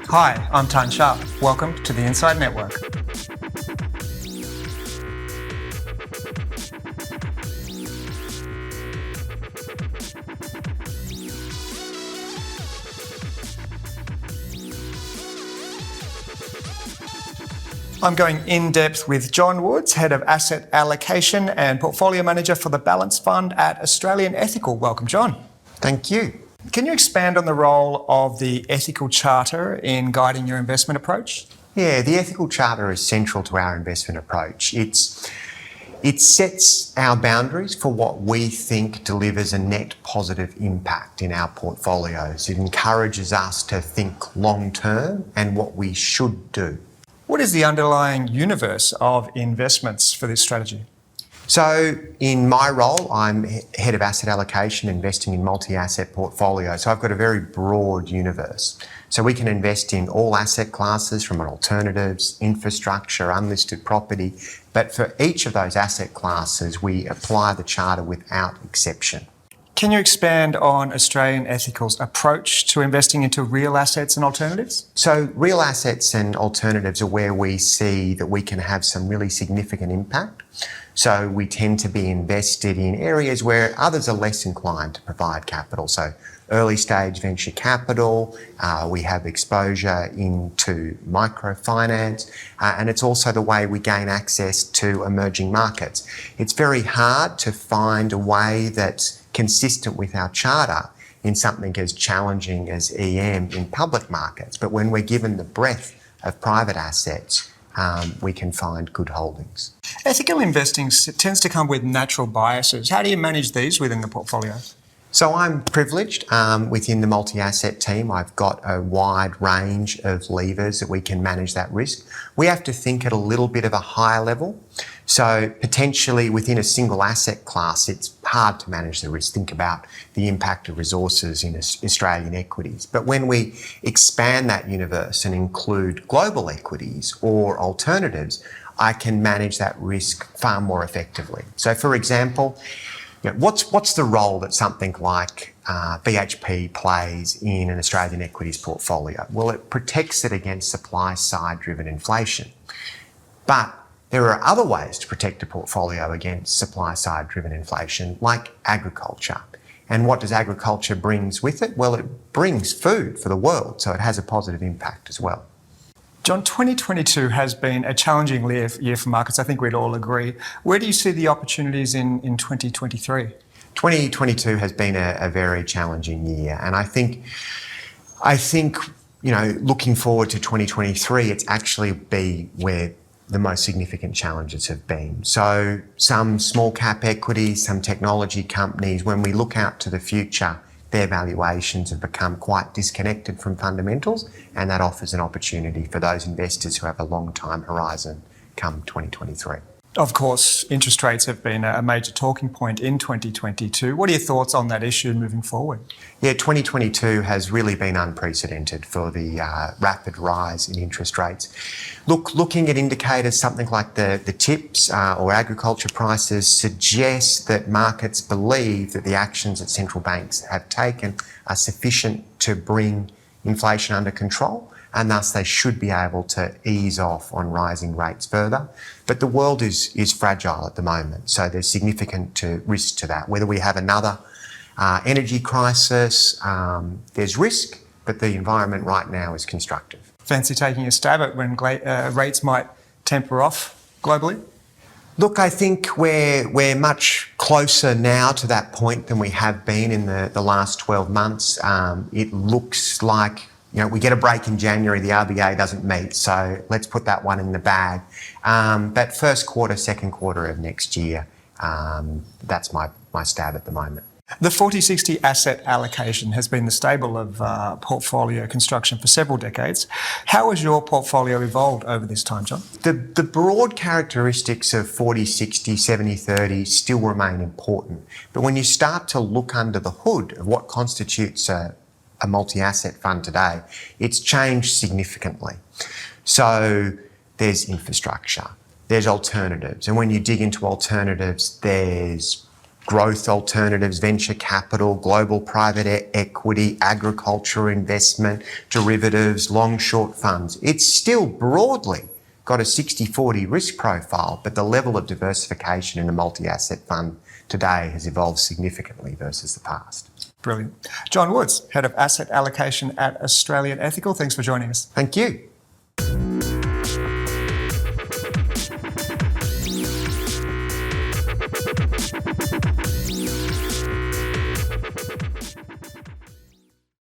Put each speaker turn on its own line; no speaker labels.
Hi, I'm Tahn Sharpe. Welcome to the Inside Network. I'm going in depth with John Woods, Head of Asset Allocation and Portfolio Manager for the Balance Fund at Australian Ethical. Welcome, John.
Thank you.
Can you expand on the role of the Ethical Charter in guiding your investment approach?
Yeah, the Ethical Charter is central to our investment approach. It sets our boundaries for what we think delivers a net positive impact in our portfolios. It encourages us to think long term and what we should do.
What is the underlying universe of investments for this strategy?
So in my role, I'm Head of Asset Allocation, investing in multi-asset portfolios. So I've got a very broad universe. So we can invest in all asset classes, from alternatives, infrastructure, unlisted property. But for each of those asset classes, we apply the Charter without exception.
Can you expand on Australian Ethical's approach to investing into real assets and alternatives?
So real assets and alternatives are where we see that we can have some really significant impact. So we tend to be invested in areas where others are less inclined to provide capital. So early stage venture capital, we have exposure into microfinance, and it's also the way we gain access to emerging markets. It's very hard to find a way that's consistent with our charter in something as challenging as EM in public markets. But when we're given the breadth of private assets, we can find good holdings.
Ethical investing tends to come with natural biases. How do you manage these within the portfolio?
So I'm privileged within the multi-asset team. I've got a wide range of levers that we can manage that risk. We have to think at a little bit of a higher level. So potentially within a single asset class, it's hard to manage the risk. Think about the impact of resources in Australian equities. But when we expand that universe and include global equities or alternatives, I can manage that risk far more effectively. So for example, what's the role that something like BHP plays in an Australian equities portfolio? Well, it protects it against supply-side driven inflation. But there are other ways to protect a portfolio against supply-side driven inflation, like agriculture. And what does agriculture brings with it? Well, it brings food for the world, so it has a positive impact as well.
John, 2022 has been a challenging year for markets. I think we'd all agree. Where do you see the opportunities in 2023?
2022 has been a very challenging year, and I think looking forward to 2023, it's actually be where the most significant challenges have been. So some small cap equities, some technology companies, when we look out to the future, their valuations have become quite disconnected from fundamentals, and that offers an opportunity for those investors who have a long time horizon come 2023.
Of course, interest rates have been a major talking point in 2022. What are your thoughts on that issue moving forward?
Yeah, 2022 has really been unprecedented for the rapid rise in interest rates. Looking at indicators, something like the TIPS or agriculture prices suggest that markets believe that the actions that central banks have taken are sufficient to bring inflation under control, and thus they should be able to ease off on rising rates further. But the world is fragile at the moment, so there's significant risk to that. Whether we have another energy crisis, there's risk, but the environment right now is constructive.
Fancy taking a stab at when rates might temper off globally?
Look, I think we're much closer now to that point than we have been in the last 12 months. It looks like we get a break in January, the RBA doesn't meet, so let's put that one in the bag. But first quarter, second quarter of next year, that's my stab at the moment.
The 40-60 asset allocation has been the staple of portfolio construction for several decades. How has your portfolio evolved over this time, John?
The broad characteristics of 40-60, 70-30 still remain important. But when you start to look under the hood of what constitutes a multi-asset fund today, it's changed significantly. So there's infrastructure, there's alternatives. And when you dig into alternatives, there's growth alternatives, venture capital, global private equity, agriculture investment, derivatives, long-short funds. It's still broadly got a 60-40 risk profile, but the level of diversification in a multi-asset fund today has evolved significantly versus the past.
Brilliant. John Woods, Head of Asset Allocation at Australian Ethical. Thanks for joining us.
Thank you.